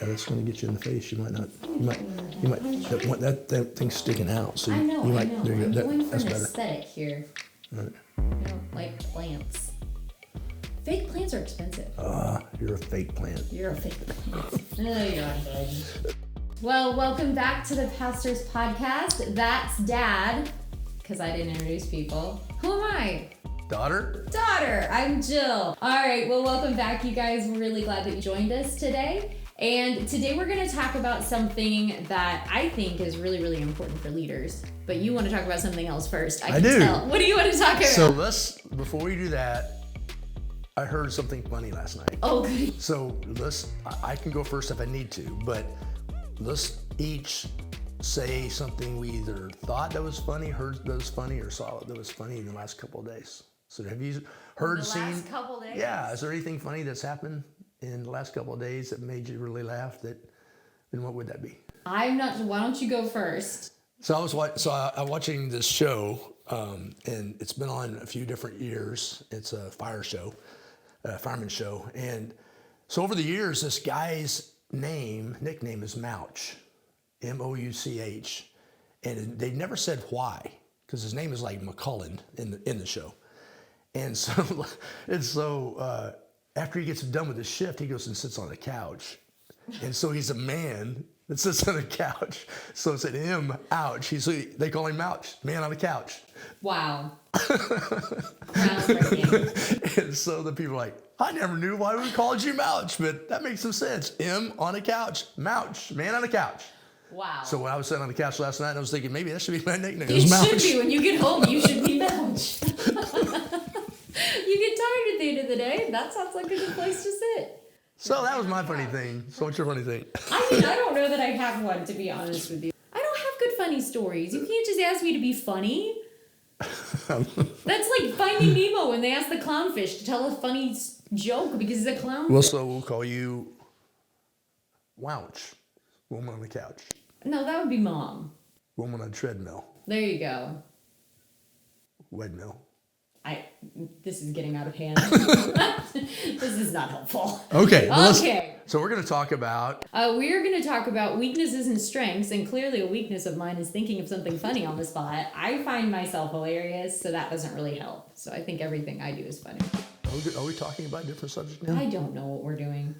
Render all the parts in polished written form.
that's going to get you in the face. You might want that thing sticking out. So I know. There you I'm go. going for That's an better. aesthetic here. Right. I don't like plants. Fake plants are expensive. You're a fake plant. You're a fake plant. Oh, you're on good. Well, welcome back to the Pastor's Podcast. That's Dad, because I didn't introduce people. Who am I? Daughter? Daughter. I'm Jill. All right. Well, welcome back, you guys. We're really glad that you joined us today. And today we're going to talk about something that I think is really, really important for leaders. But you want to talk about something else first. I can do. tell. What do you want to talk about? So before we do that, I heard something funny last night. Oh, good. So I can go first if I need to, but let's each say something we either thought that was funny, heard that was funny, or saw that was funny in the last couple of days. So have you heard, seen? The last couple days? Yeah. Is there anything funny that's happened in the last couple of days that made you really laugh? And what would that be? I'm not. Why don't you go first? So I'm watching this show, and it's been on a few different years. It's a fireman show, and so over the years, this guy's nickname is Mouch, Mouch, and they never said why, because his name is like McCullen in the show, and so after he gets done with his shift, he goes and sits on the couch, and so he's a man that sits on the couch. So it's an M-ouch. They call him Mouch, man on the couch. Wow. Groundbreaking. And so the people are like, I never knew why we called you Mouch, but that makes some sense. M on a couch, Mouch, man on a couch. Wow. So when I was sitting on the couch last night, I was thinking maybe that should be my nickname. It should be. When you get home, you should be Mouch. You get tired at the end of the day. That sounds like a good place to sit. So that was my funny thing. So what's your funny thing? I mean, I don't know that I have one, to be honest with you. I don't have good funny stories. You can't just ask me to be funny. That's like Finding Nemo when they ask the clownfish to tell a funny joke because he's a clownfish. Well, so we'll call you Wouch, woman on the couch. No, that would be Mom. Woman on treadmill. There you go. Windmill. This is getting out of hand. This is not helpful. Okay. Okay. So we're going to talk about... we are going to talk about weaknesses and strengths, and clearly a weakness of mine is thinking of something funny on the spot. I find myself hilarious, so that doesn't really help. So I think everything I do is funny. Are we talking about different subjects now? I don't know what we're doing.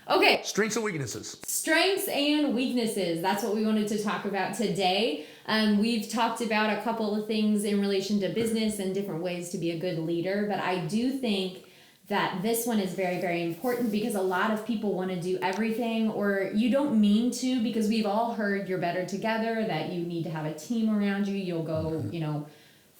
Okay. Strengths and weaknesses. Strengths and weaknesses. That's what we wanted to talk about today. We've talked about a couple of things in relation to business and different ways to be a good leader, but I do think that this one is very, very important because a lot of people want to do everything, or you don't mean to, because we've all heard you're better together, that you need to have a team around you. You'll go,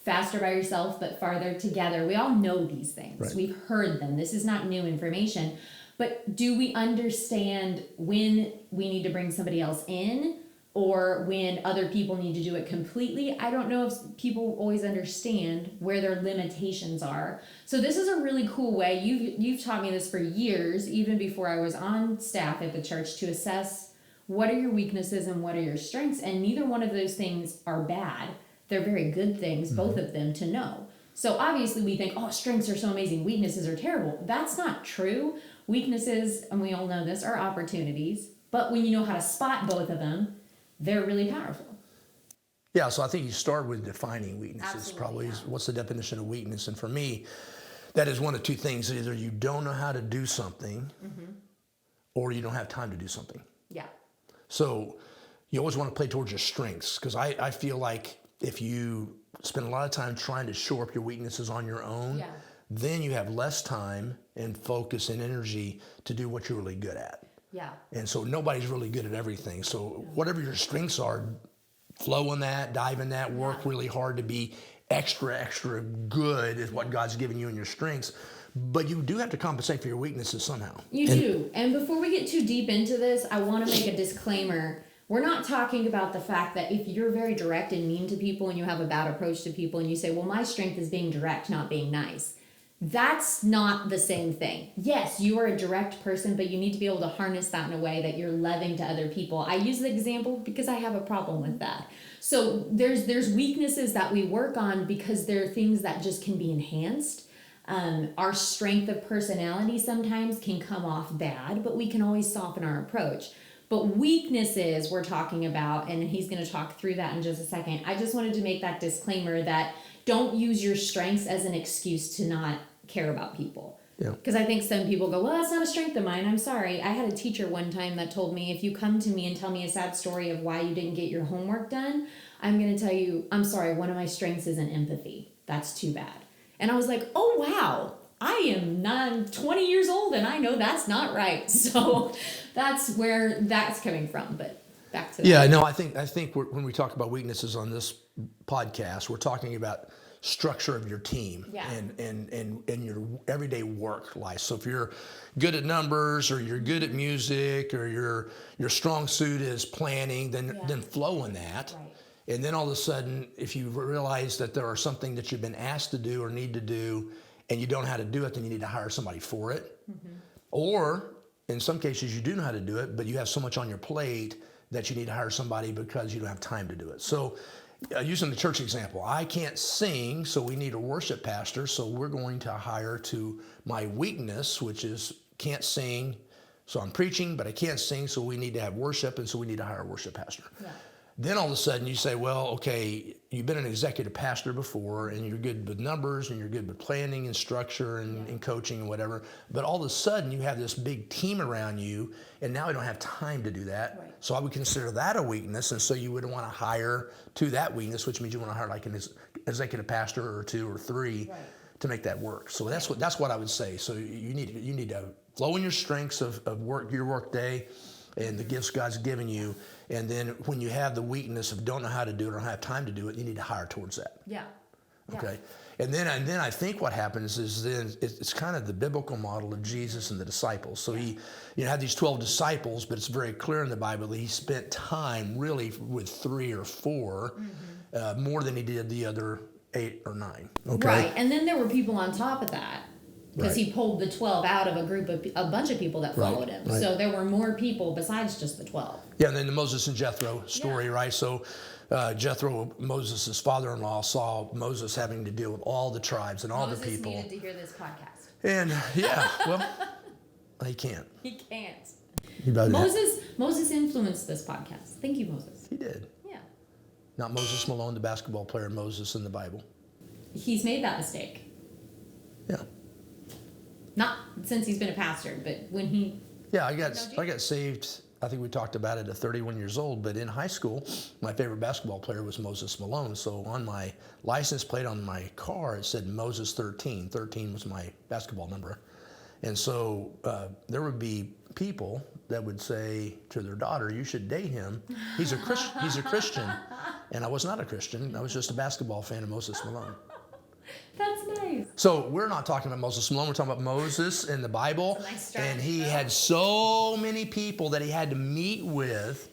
faster by yourself, but farther together. We all know these things. Right. We've heard them. This is not new information. But do we understand when we need to bring somebody else in or when other people need to do it completely? I don't know if people always understand where their limitations are. So this is a really cool way. You've taught me this for years, even before I was on staff at the church, to assess what are your weaknesses and what are your strengths. And neither one of those things are bad. They're very good things, both of them, to know. So obviously we think, strengths are so amazing, weaknesses are terrible. That's not true. Weaknesses, and we all know this, are opportunities. But when you know how to spot both of them, they're really powerful. Yeah, so I think you start with defining weaknesses. Absolutely, probably. Yeah. What's the definition of weakness? And for me, that is one of two things. Either you don't know how to do something, or you don't have time to do something. Yeah. So you always want to play towards your strengths, because I feel like if you spend a lot of time trying to shore up your weaknesses on your own, then you have less time and focus and energy to do what you're really good at. Yeah. And so nobody's really good at everything. So whatever your strengths are, flow in that, dive in that, work really hard to be extra good is what God's given you in your strengths. But you do have to compensate for your weaknesses somehow. You do. And before we get too deep into this, I want to make a disclaimer. We're not talking about the fact that if you're very direct and mean to people and you have a bad approach to people and you say, well, my strength is being direct, not being nice. That's not the same thing. Yes, you are a direct person, but you need to be able to harness that in a way that you're loving to other people. I use the example because I have a problem with that. So there's weaknesses that we work on because there are things that just can be enhanced. Our strength of personality sometimes can come off bad, but we can always soften our approach. But weaknesses we're talking about, and he's going to talk through that in just a second. I just wanted to make that disclaimer that don't use your strengths as an excuse to not care about people. Yeah. Because I think some people go, well, that's not a strength of mine. I'm sorry. I had a teacher one time that told me, if you come to me and tell me a sad story of why you didn't get your homework done, I'm going to tell you, I'm sorry, one of my strengths isn't empathy. That's too bad. And I was like, oh, wow. I am 20 years old and I know that's not right. So that's where that's coming from. But back to that. Yeah, no, I think when we talk about weaknesses on this podcast, we're talking about structure of your team and your everyday work life. So if you're good at numbers or you're good at music or your strong suit is planning, then flow in that. Right. And then all of a sudden, if you realize that there are something that you've been asked to do or need to do and you don't know how to do it, then you need to hire somebody for it. Mm-hmm. Or in some cases you do know how to do it, but you have so much on your plate that you need to hire somebody because you don't have time to do it. So using the church example, I can't sing, so we need a worship pastor. So we're going to hire to my weakness, which is can't sing. So I'm preaching, but I can't sing. So we need to have worship. And so we need to hire a worship pastor. Yeah. Then all of a sudden you say, well, okay, you've been an executive pastor before and you're good with numbers and you're good with planning and structure and coaching and whatever. But all of a sudden you have this big team around you and now I don't have time to do that. Right. So I would consider that a weakness. And so you would want to hire to that weakness, which means you want to hire like an executive pastor or two or three to make that work. So that's what I would say. So you need to flow in your strengths of work, your work day and the gifts God's given you. And then when you have the weakness of don't know how to do it or don't have time to do it, you need to hire towards that. Yeah. Okay. And then I think what happens is then it's kind of the biblical model of Jesus and the disciples. So he had these 12 disciples, but it's very clear in the Bible that he spent time really with 3 or 4 more than he did the other 8 or 9. Okay. Right. And then there were people on top of that. Because he pulled the 12 out of a bunch of people that followed him. Right. So there were more people besides just the 12. Yeah, and then the Moses and Jethro story, right? So Jethro, Moses' father-in-law, saw Moses having to deal with all the tribes and all the people. Moses needed to hear this podcast. And well, he can't. He can't. Moses influenced this podcast. Thank you, Moses. He did. Yeah. Not Moses Malone, the basketball player, Moses in the Bible. He's made that mistake. Yeah. Not since he's been a pastor, but when he... Yeah, I got saved, I think we talked about it at 31 years old, but in high school, my favorite basketball player was Moses Malone. So on my license plate on my car, it said Moses 13. 13 was my basketball number. And so there would be people that would say to their daughter, you should date him. He's a Christian. And I was not a Christian. I was just a basketball fan of Moses Malone. That's nice. So we're not talking about Moses Malone. We're talking about Moses in the Bible. Nice and he had so many people that he had to meet with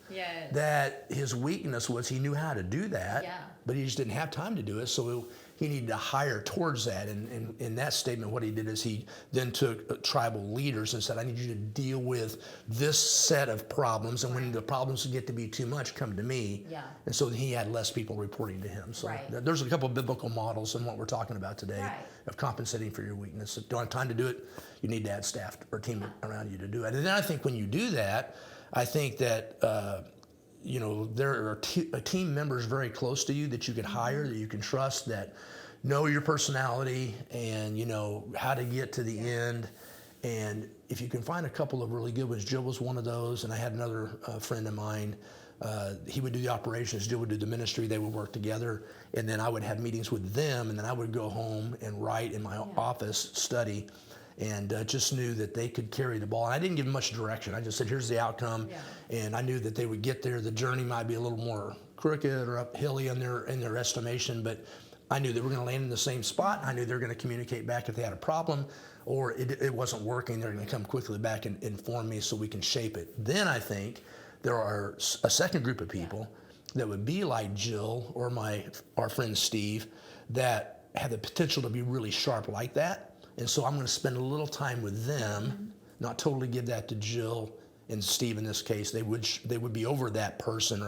that his weakness was he knew how to do that, but he just didn't have time to do it. So he needed to hire towards that. And in that statement, what he did is he then took tribal leaders and said, I need you to deal with this set of problems. And when the problems get to be too much, come to me. Yeah. And so he had less people reporting to him. So there's a couple of biblical models in what we're talking about today of compensating for your weakness. If you don't have time to do it, you need to add staff or team around you to do it. And then I think when you do that, I think that there are team members very close to you that you could hire, that you can trust, that know your personality and how to get to the end. And if you can find a couple of really good ones, Jill was one of those, and I had another friend of mine. He would do the operations, Jill would do the ministry. They would work together, and then I would have meetings with them, and then I would go home and write in my office, study, and just knew that they could carry the ball. And I didn't give them much direction. I just said, here's the outcome, and I knew that they would get there. The journey might be a little more crooked or uphilly in their estimation, but I knew they were going to land in the same spot. I knew they were going to communicate back if they had a problem or it wasn't working. They're going to come quickly back and inform me so we can shape it. Then I think there are a second group of people that would be like Jill or our friend Steve that have the potential to be really sharp like that. And so I'm going to spend a little time with them, not totally give that to Jill and Steve in this case. They would be over that person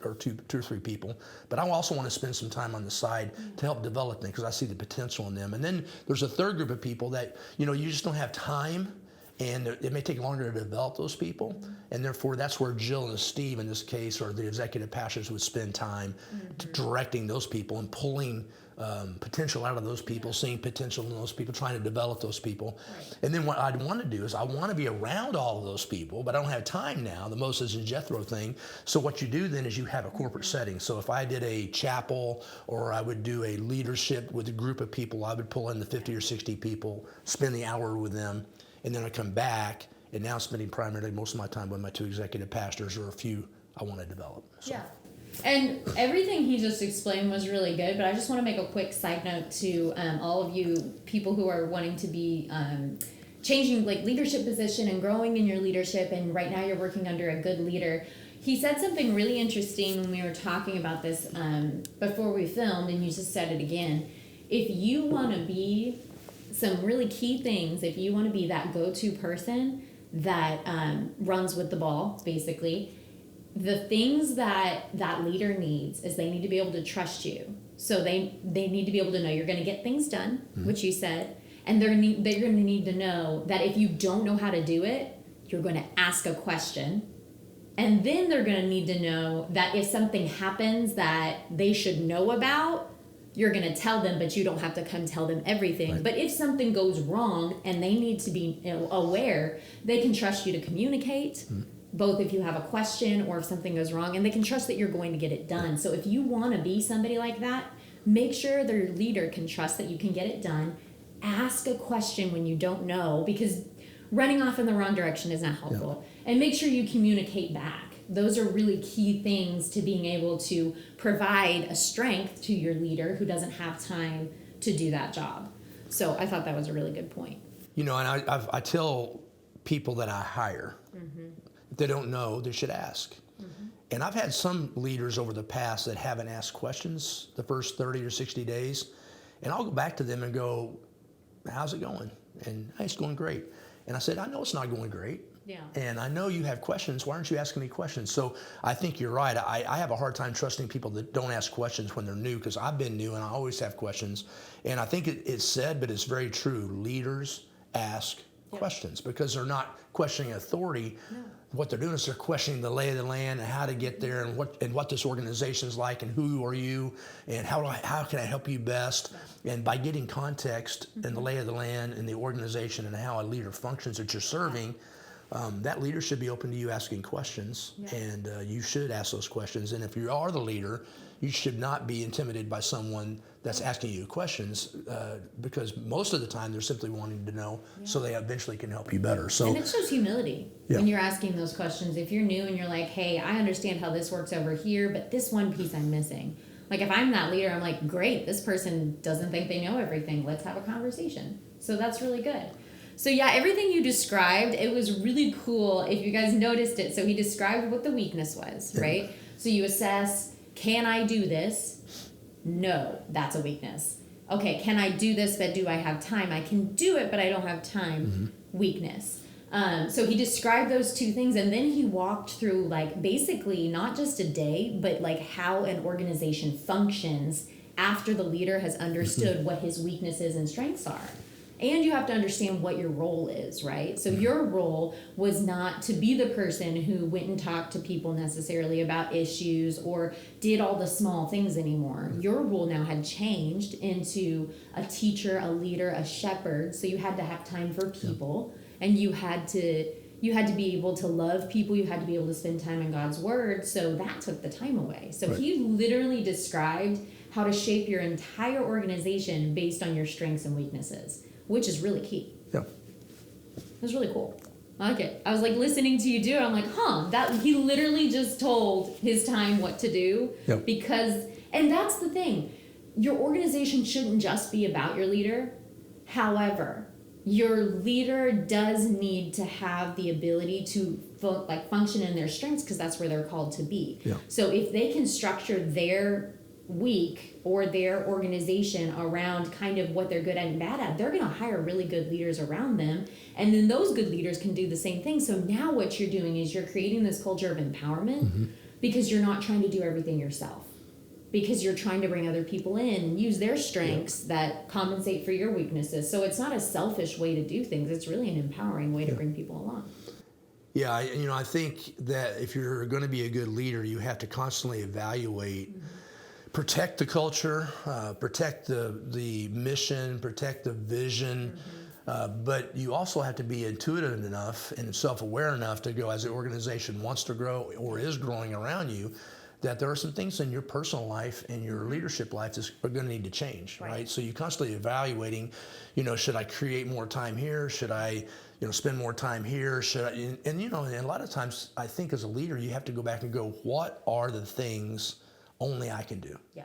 or two or three people. But I also want to spend some time on the side to help develop them because I see the potential in them. And then there's a third group of people that, you just don't have time And it may take longer to develop those people, and therefore that's where Jill and Steve in this case, or the executive pastors, would spend time directing those people and pulling potential out of those people, seeing potential in those people, trying to develop those people. Right. And then what I'd want to do is I want to be around all of those people, but I don't have time now, the Moses and Jethro thing. So what you do then is you have a corporate setting. So if I did a chapel, or I would do a leadership with a group of people, I would pull in the 50 or 60 people, spend the hour with them, and then I come back, and now I'm spending primarily most of my time with my 2 executive pastors or a few I want to develop. So. Yeah. And everything he just explained was really good, but I just want to make a quick side note to all of you people who are wanting to be changing like leadership position and growing in your leadership, and right now you're working under a good leader. He said something really interesting when we were talking about this before we filmed, and you just said it again. If you want to be some really key things, if you want to be that go-to person that runs with the ball, basically, the things that that leader needs is they need to be able to trust you. So they need to be able to know you're going to get things done, which you said, and they're going to need to know that if you don't know how to do it, you're going to ask a question. And then they're going to need to know that if something happens that they should know about, you're going to tell them, but you don't have to come tell them everything. Right. But if something goes wrong and they need to be aware, they can trust you to communicate, both if you have a question or if something goes wrong, and they can trust that you're going to get it done. So if you want to be somebody like that, make sure their leader can trust that you can get it done. Ask a question when you don't know, because running off in the wrong direction is not helpful. Yeah. And make sure you communicate back. Those are really key things to being able to provide a strength to your leader who doesn't have time to do that job. So I thought that was a really good point. You know, and I tell people that I hire, if they don't know, they should ask. And I've had some leaders over the past that haven't asked questions the first 30 or 60 days. And I'll go back to them and go, how's it going? And hey, it's going great. And I said, I know it's not going great. Yeah. And I know you have questions. Why aren't you asking me questions? So I think you're right. I have a hard time trusting people that don't ask questions when they're new, because I've been new and I always have questions. And I think it's said, but it's very true. Leaders ask questions because they're not questioning authority. No. What they're doing is they're questioning the lay of the land and how to get there, and what this organization is like, and who are you, and how can I help you best. And by getting context in the lay of the land and the organization and how a leader functions that you're serving, that leader should be open to you asking questions, and you should ask those questions. And if you are the leader, you should not be intimidated by someone that's asking you questions, because most of the time they're simply wanting to know so they eventually can help you better. So, and it shows humility when you're asking those questions. If you're new and you're like, hey, I understand how this works over here, but this one piece I'm missing. Like if I'm that leader, I'm like, great, this person doesn't think they know everything. Let's have a conversation. So that's really good. So yeah, everything you described, it was really cool if you guys noticed it. So he described what the weakness was, right? So you assess, can I do this? No, that's a weakness. Okay, can I do this, but do I have time? I can do it, but I don't have time. Weakness. So he described those two things, and then he walked through like basically not just a day, but like how an organization functions after the leader has understood what his weaknesses and strengths are. And you have to understand what your role is, right? So your role was not to be the person who went and talked to people necessarily about issues or did all the small things anymore. Your role now had changed into a teacher, a leader, a shepherd. So you had to have time for people, and you had to be able to love people. You had to be able to spend time in God's word. So that took the time away. So he literally described how to shape your entire organization based on your strengths and weaknesses, which is really key. Yeah. It was really cool. I like it. I was like listening to you do it. I'm like, that he literally just told his time what to do. Yep. Because, and that's the thing, your organization shouldn't just be about your leader. However, your leader does need to have the ability to function in their strengths, because that's where they're called to be. Yeah. So if they can structure their week or their organization around kind of what they're good at and bad at, they're going to hire really good leaders around them, and then those good leaders can do the same thing. So now what you're doing is you're creating this culture of empowerment, because you're not trying to do everything yourself. because you're trying to bring other people in and use their strengths that compensate for your weaknesses. So it's not a selfish way to do things. It's really an empowering way to bring people along. Yeah, I think that if you're going to be a good leader, you have to constantly evaluate, protect the culture, protect the mission, protect the vision, but you also have to be intuitive enough and self-aware enough to go, as the organization wants to grow or is growing around you, that there are some things in your personal life and your leadership life that are going to need to change, right? So you're constantly evaluating, should I create more time here? Should I, spend more time here? Should I, and a lot of times I think as a leader, you have to go back and go, what are the things only I can do? Yeah.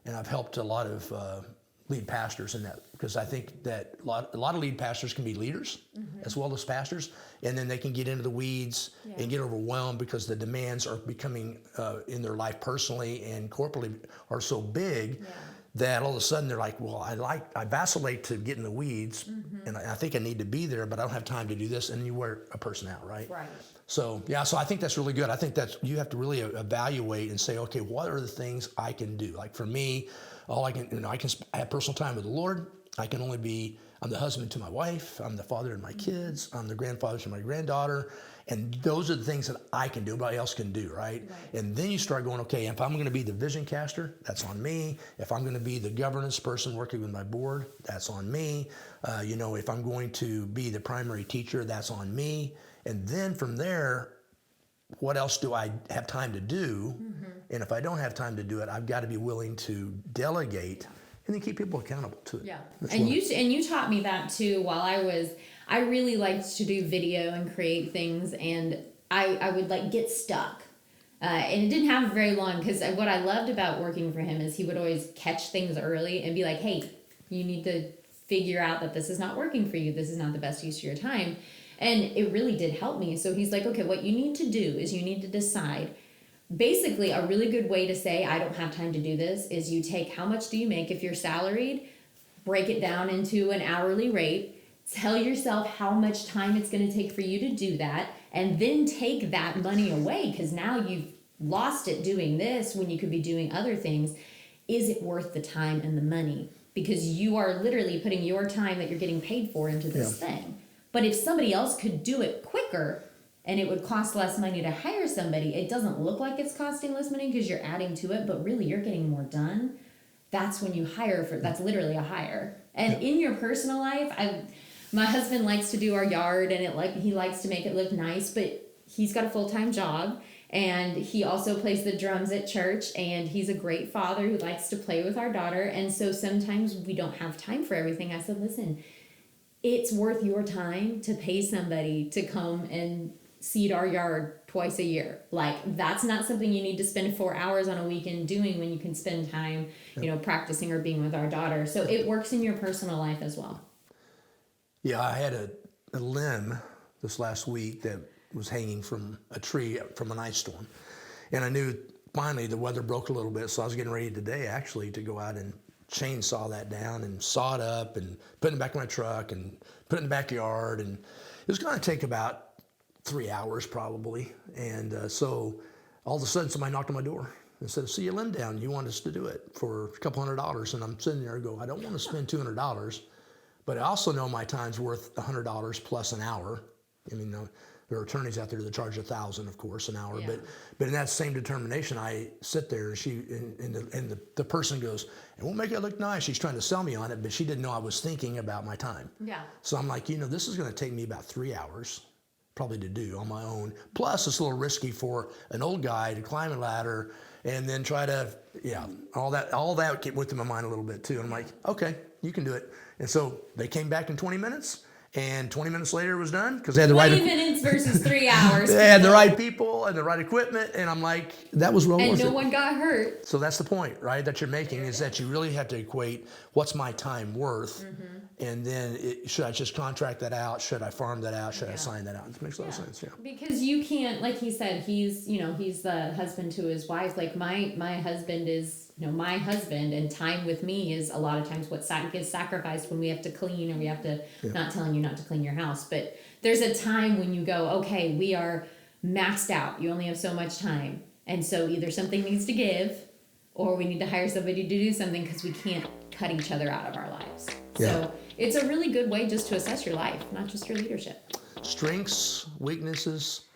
And I've helped a lot of lead pastors in that, because I think that a lot of lead pastors can be leaders as well as pastors, and then they can get into the weeds and get overwhelmed because the demands are becoming in their life personally and corporately are so big that all of a sudden they're like, well, I vacillate to get in the weeds, and I think I need to be there, but I don't have time to do this, and you wear a person out, right? Right. So so I think that's really good. I think that you have to really evaluate and say, okay, what are the things I can do? Like for me, all I can, I have personal time with the Lord. I'm the husband to my wife. I'm the father to my kids. I'm the grandfather to my granddaughter. And those are the things that I can do. Nobody else can do, right? And then you start going, okay, if I'm going to be the vision caster, that's on me. If I'm going to be the governance person working with my board, that's on me. If I'm going to be the primary teacher, that's on me. And then from there, what else do I have time to do? And if I don't have time to do it, I've got to be willing to delegate and then keep people accountable to it. Yeah. And you taught me that too while I really liked to do video and create things, and I would get stuck. And it didn't happen very long, because what I loved about working for him is he would always catch things early and be like, hey, you need to figure out that this is not working for you. This is not the best use of your time. And it really did help me. So he's like, okay, what you need to do is you need to decide. Basically, a really good way to say, I don't have time to do this, is you take how much do you make if you're salaried, break it down into an hourly rate, tell yourself how much time it's going to take for you to do that, and then take that money away, because now you've lost it doing this when you could be doing other things. Is it worth the time and the money? Because you are literally putting your time that you're getting paid for into this thing. But if somebody else could do it quicker, and it would cost less money to hire somebody, it doesn't look like it's costing less money because you're adding to it, but really you're getting more done. That's when you hire that's literally a hire. And in your personal life, my husband likes to do our yard, and he likes to make it look nice, but he's got a full-time job, and he also plays the drums at church, and he's a great father who likes to play with our daughter. And so sometimes we don't have time for everything. I said, listen, it's worth your time to pay somebody to come and seed our yard twice a year. That's not something you need to spend 4 hours on a weekend doing when you can spend time, practicing or being with our daughter. So it works in your personal life as well. Yeah, I had a limb this last week that was hanging from a tree from an ice storm. And I knew finally the weather broke a little bit, so I was getting ready today actually to go out and chainsaw that down and saw it up and put it in the back of my truck and put it in the backyard. And it was going to take about 3 hours probably. And so all of a sudden somebody knocked on my door and said, see your limb down, you want us to do it for a couple $100. And I'm sitting there and go, I don't want to spend $200, but I also know my time's worth $100 plus an hour. I mean, there are attorneys out there that charge $1,000, of course, an hour. Yeah. But in that same determination, I sit there and the person goes, and we'll make it look nice. She's trying to sell me on it, but she didn't know I was thinking about my time. Yeah. So I'm like, this is going to take me about 3 hours probably to do on my own. Plus, it's a little risky for an old guy to climb a ladder and then try to, all that went through my mind a little bit too. And I'm like, okay, you can do it. And so they came back in 20 minutes. And 20 minutes later it was done because they had the 20 minutes versus 3 hours. They had the right people and the right equipment, and I'm like, that was well worth it. And no one got hurt. So that's the point, right, that you're making, is that you really have to equate what's my time worth, and then should I just contract that out? Should I farm that out? Should I sign that out? It makes a lot of sense, Because you can't, like he said, he's the husband to his wife. Like my husband is, my husband, and time with me is a lot of times what gets sacrificed when we have to clean, or we have to, not telling you not to clean your house, but there's a time when you go, okay, we are maxed out. You only have so much time. And so either something needs to give, or we need to hire somebody to do something because we can't cut each other out of our lives. Yeah. So it's a really good way just to assess your life, not just your leadership. Strengths, weaknesses,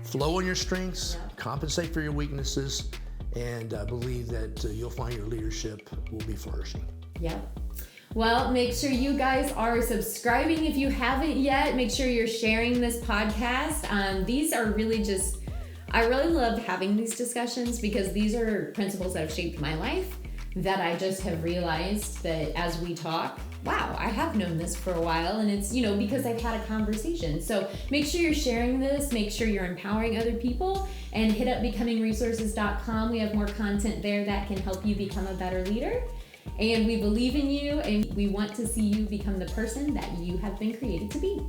flow on your strengths, compensate for your weaknesses, and believe that you'll find your leadership will be flourishing. Yep. Well, make sure you guys are subscribing if you haven't yet. Make sure you're sharing this podcast. These are really just, I really love having these discussions because these are principles that have shaped my life that I just have realized that as we talk, wow, I have known this for a while, and it's, because I've had a conversation. So make sure you're sharing this, make sure you're empowering other people, and hit up becomingresources.com. We have more content there that can help you become a better leader. And we believe in you, and we want to see you become the person that you have been created to be.